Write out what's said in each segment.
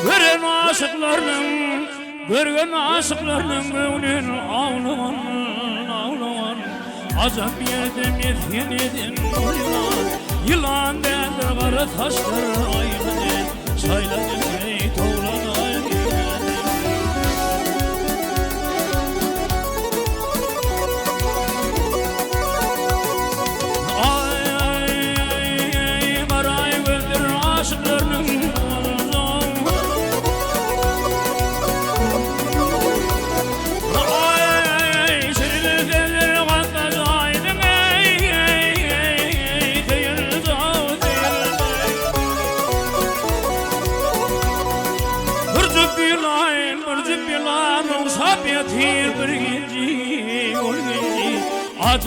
Gören aşıklarının, görgen aşıklarının gönlün ağlaman, ağlaman. Azap yerde mefyenedin yılan, yılan derler kara taşlar ayrıdır. Çaylanın ey toğlan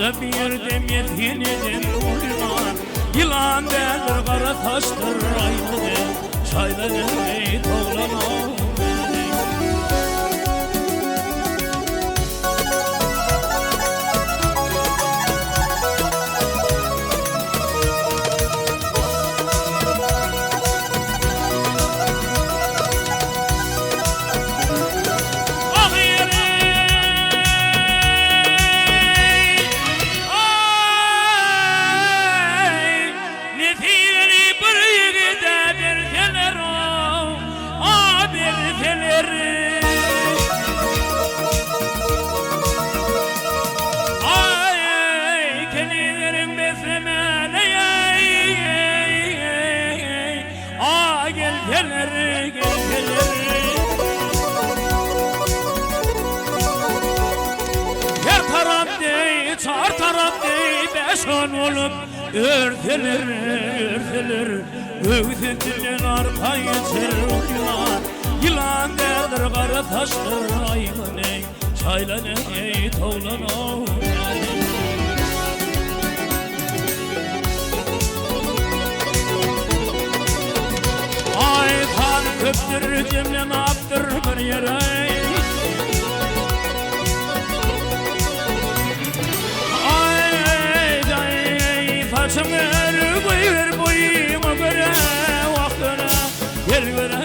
Acaba bir yerde mefyenedin yılan, yılan derler kara taşlar ayrıdır. Çaylanın ey toğlan çar taraf değil beşan olup örtelir, örtelir. Öğütetilen arka geçer yılan, yılan derler kara taşlar aylan ey. Çaylanın ey toğlan ay tan köptür cemle naptır bir yere. Saçımı koyver boyuma göre, vaktine gel göre.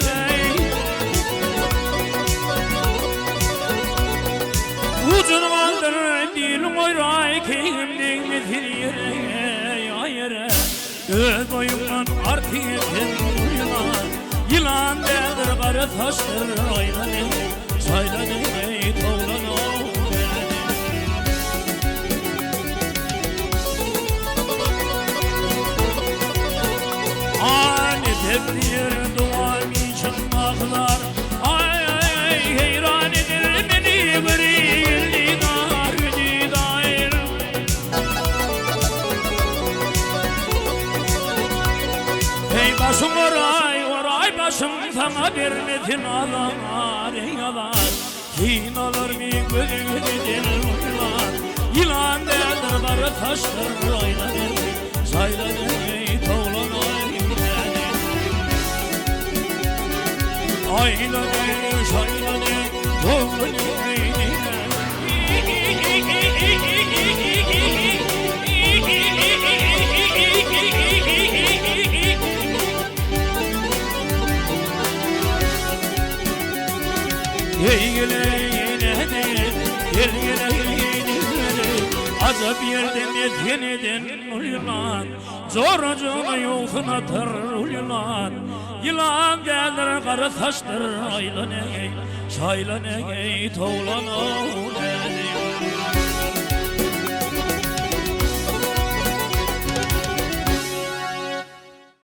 Ucunu kaldır dilim oyray, keyimden getir yere, ya yere. Göz boyumdan artık yetin yılan, yılan derdir kara taşlar aylanın. Çaylanın ey toğlan Tebdir duam için baklar. Ay ay heyran edir beni gri didar didar. Hey başım oray başım sana vermetin alar ey alar. Kin alır mı gözü dil yılan, yılan derdir kara taşlar aylanır. Çaylanır ey toğlan aylanı, şaylanı, toğlanı eynine. Gel azap yerden yetkeneden yılan, zorucunu yolsun atar yılan. Yılan gelir kara taşlar aylan ey, çaylan ey toğlan